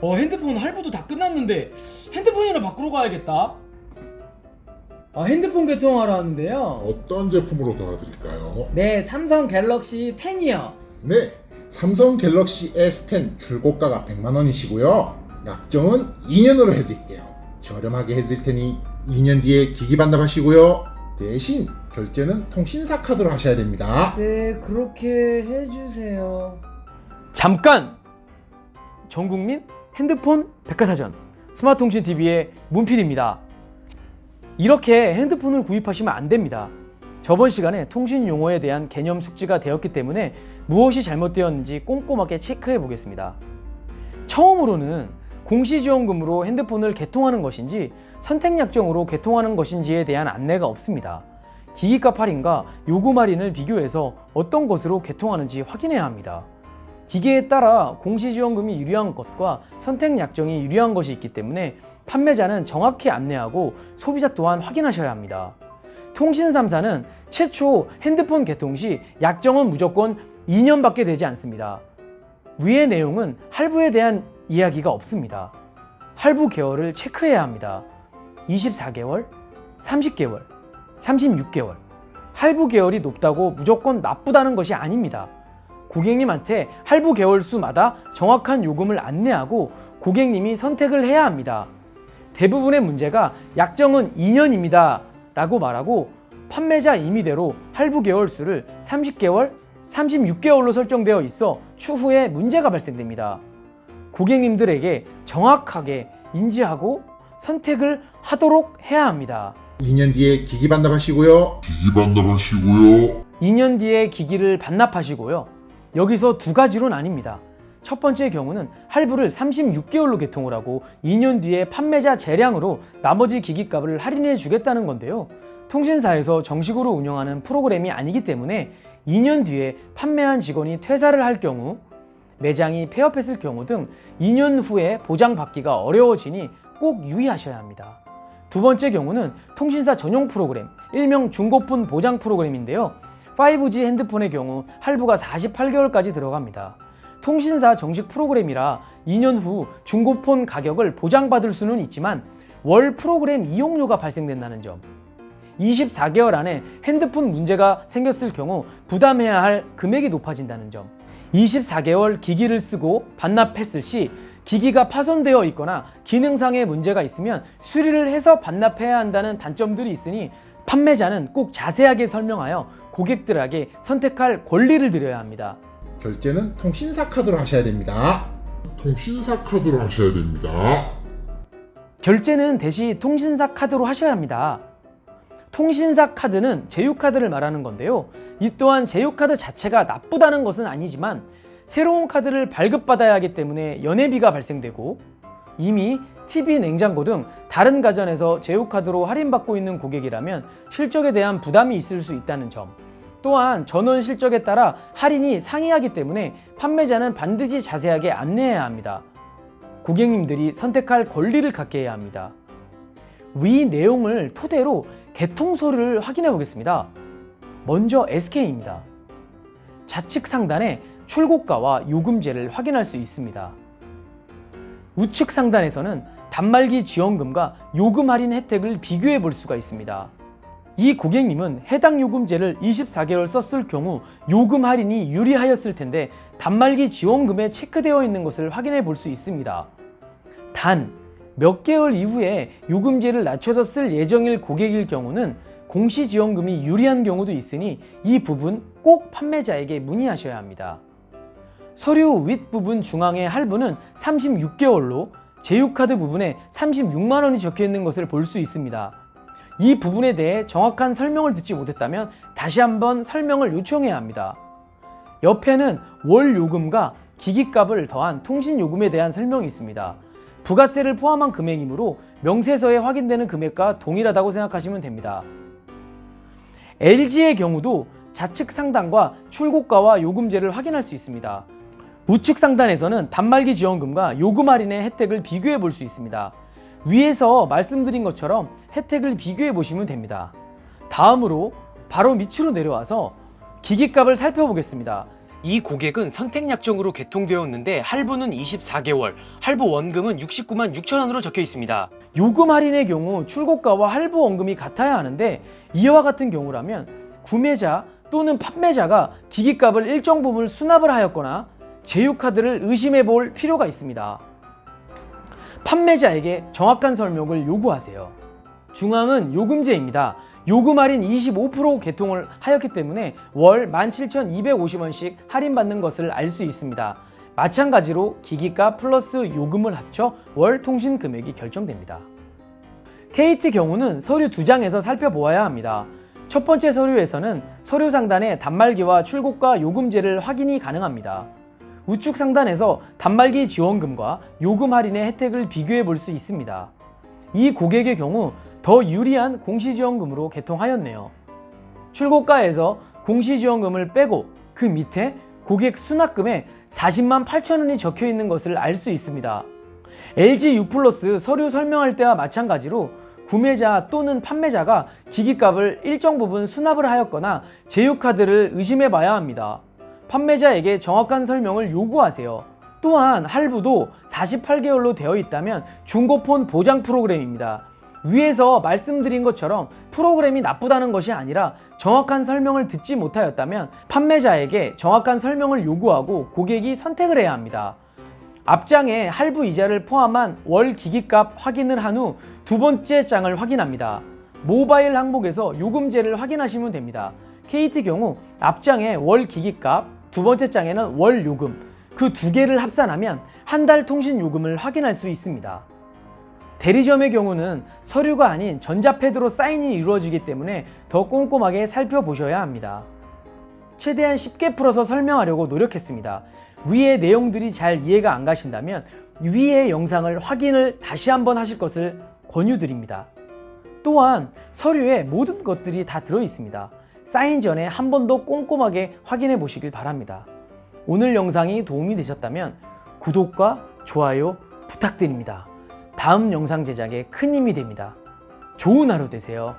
핸드폰 할부도 다 끝났는데 핸드폰이나 바꾸러 가야겠다. 핸드폰 개통하러 왔는데요. 어떤 제품으로 도와드릴까요? 네, 삼성 갤럭시 10이요. 네, 삼성 갤럭시 S10 출고가가 100만원이시고요. 약정은 2년으로 해드릴게요. 저렴하게 해드릴 테니 2년 뒤에 기기 반납하시고요. 대신 결제는 통신사 카드로 하셔야 됩니다. 네, 그렇게 해주세요. 잠깐! 전국민 핸드폰 백과사전 스마트통신TV의 문PD입니다. 이렇게 핸드폰을 구입하시면 안 됩니다. 저번 시간에 통신 용어에 대한 개념 숙지가 되었기 때문에 무엇이 잘못되었는지 꼼꼼하게 체크해 보겠습니다. 처음으로는 공시지원금으로 핸드폰을 개통하는 것인지 선택약정으로 개통하는 것인지에 대한 안내가 없습니다. 기기값 할인과 요금 할인을 비교해서 어떤 것으로 개통하는지 확인해야 합니다. 기계에 따라 공시지원금이 유리한 것과 선택약정이 유리한 것이 있기 때문에 판매자는 정확히 안내하고 소비자 또한 확인하셔야 합니다. 통신 3사는 최초 핸드폰 개통 시 약정은 무조건 2년밖에 되지 않습니다. 위의 내용은 할부에 대한 이야기가 없습니다. 할부 개월을 체크해야 합니다. 24개월, 30개월, 36개월. 할부 개월이 높다고 무조건 나쁘다는 것이 아닙니다. 고객님한테 할부 개월 수마다 정확한 요금을 안내하고 고객님이 선택을 해야 합니다. 대부분의 문제가 약정은 2년입니다 라고 말하고 판매자 임의대로 할부 개월 수를 30개월, 36개월로 설정되어 있어 추후에 문제가 발생됩니다. 고객님들에게 정확하게 인지하고 선택을 하도록 해야 합니다. 2년 뒤에 기기 반납하시고요. 2년 뒤에 기기를 반납하시고요. 여기서 두 가지로 나뉩니다. 첫 번째 경우는 할부를 36개월로 개통을 하고 2년 뒤에 판매자 재량으로 나머지 기기값을 할인해 주겠다는 건데요. 통신사에서 정식으로 운영하는 프로그램이 아니기 때문에 2년 뒤에 판매한 직원이 퇴사를 할 경우, 매장이 폐업했을 경우 등 2년 후에 보장받기가 어려워지니 꼭 유의하셔야 합니다. 두 번째 경우는 통신사 전용 프로그램, 일명 중고폰 보장 프로그램인데요. 5G 핸드폰의 경우 할부가 48개월까지 들어갑니다. 통신사 정식 프로그램이라 2년 후 중고폰 가격을 보장받을 수는 있지만 월 프로그램 이용료가 발생된다는 점, 24개월 안에 핸드폰 문제가 생겼을 경우 부담해야 할 금액이 높아진다는 점, 24개월 기기를 쓰고 반납했을 시 기기가 파손되어 있거나 기능상의 문제가 있으면 수리를 해서 반납해야 한다는 단점들이 있으니 판매자는 꼭 자세하게 설명하여 고객들에게 선택할 권리를 드려야 합니다. 결제는 통신사 카드로 하셔야 됩니다. 결제는 대신 통신사 카드로 하셔야 합니다. 통신사 카드는 제휴카드를 말하는 건데요. 이 또한 제휴카드 자체가 나쁘다는 것은 아니지만 새로운 카드를 발급받아야 하기 때문에 연회비가 발생되고 이미 TV, 냉장고 등 다른 가전에서 제휴카드로 할인받고 있는 고객이라면 실적에 대한 부담이 있을 수 있다는 점, 또한 전원 실적에 따라 할인이 상이하기 때문에 판매자는 반드시 자세하게 안내해야 합니다. 고객님들이 선택할 권리를 갖게 해야 합니다. 위 내용을 토대로 개통서를 확인해 보겠습니다. 먼저 SK입니다. 좌측 상단에 출고가와 요금제를 확인할 수 있습니다. 우측 상단에서는 단말기 지원금과 요금 할인 혜택을 비교해 볼 수가 있습니다. 이 고객님은 해당 요금제를 24개월 썼을 경우 요금 할인이 유리하였을 텐데 단말기 지원금에 체크되어 있는 것을 확인해 볼 수 있습니다. 단 몇 개월 이후에 요금제를 낮춰서 쓸 예정일 고객일 경우는 공시지원금이 유리한 경우도 있으니 이 부분 꼭 판매자에게 문의하셔야 합니다. 서류 윗부분 중앙의 할부는 36개월로 제휴카드 부분에 36만원이 적혀있는 것을 볼 수 있습니다. 이 부분에 대해 정확한 설명을 듣지 못했다면 다시 한번 설명을 요청해야 합니다. 옆에는 월 요금과 기기값을 더한 통신요금에 대한 설명이 있습니다. 부가세를 포함한 금액이므로 명세서에 확인되는 금액과 동일하다고 생각하시면 됩니다. LG의 경우도 좌측 상단과 출고가와 요금제를 확인할 수 있습니다. 우측 상단에서는 단말기 지원금과 요금 할인의 혜택을 비교해 볼 수 있습니다. 위에서 말씀드린 것처럼 혜택을 비교해 보시면 됩니다. 다음으로 바로 밑으로 내려와서 기기값을 살펴보겠습니다. 이 고객은 선택약정으로 개통되었는데 할부는 24개월, 할부 원금은 69만 6천 원으로 적혀 있습니다. 요금 할인의 경우 출고가와 할부 원금이 같아야 하는데 이와 같은 경우라면 구매자 또는 판매자가 기기값을 일정 부분 수납을 하였거나 제휴카드를 의심해 볼 필요가 있습니다. 판매자에게 정확한 설명을 요구하세요. 중앙은 요금제입니다. 요금 할인 25% 개통을 하였기 때문에 월 17,250원씩 할인받는 것을 알 수 있습니다. 마찬가지로 기기값 플러스 요금을 합쳐 월 통신 금액이 결정됩니다. KT 경우는 서류 2장에서 살펴보아야 합니다. 첫 번째 서류에서는 서류 상단에 단말기와 출고가 요금제를 확인이 가능합니다. 우측 상단에서 단말기 지원금과 요금 할인의 혜택을 비교해 볼 수 있습니다. 이 고객의 경우 더 유리한 공시지원금으로 개통하였네요. 출고가에서 공시지원금을 빼고 그 밑에 고객 수납금에 40만 8천 원이 적혀 있는 것을 알 수 있습니다. LG U+ 서류 설명할 때와 마찬가지로 구매자 또는 판매자가 기기값을 일정 부분 수납을 하였거나 제휴카드를 의심해 봐야 합니다. 판매자에게 정확한 설명을 요구하세요. 또한 할부도 48개월로 되어 있다면 중고폰 보장 프로그램입니다. 위에서 말씀드린 것처럼 프로그램이 나쁘다는 것이 아니라 정확한 설명을 듣지 못하였다면 판매자에게 정확한 설명을 요구하고 고객이 선택을 해야 합니다. 앞장에 할부 이자를 포함한 월 기기값 확인을 한 후 두 번째 장을 확인합니다. 모바일 항목에서 요금제를 확인하시면 됩니다. KT 경우 앞장에 월 기기값, 두 번째 장에는 월 요금, 그 두 개를 합산하면 한 달 통신 요금을 확인할 수 있습니다. 대리점의 경우는 서류가 아닌 전자패드로 사인이 이루어지기 때문에 더 꼼꼼하게 살펴보셔야 합니다. 최대한 쉽게 풀어서 설명하려고 노력했습니다. 위의 내용들이 잘 이해가 안 가신다면 위의 영상을 확인을 다시 한번 하실 것을 권유드립니다. 또한 서류에 모든 것들이 다 들어 있습니다. 사인 전에 한 번 더 꼼꼼하게 확인해 보시길 바랍니다. 오늘 영상이 도움이 되셨다면 구독과 좋아요 부탁드립니다. 다음 영상 제작에 큰 힘이 됩니다. 좋은 하루 되세요.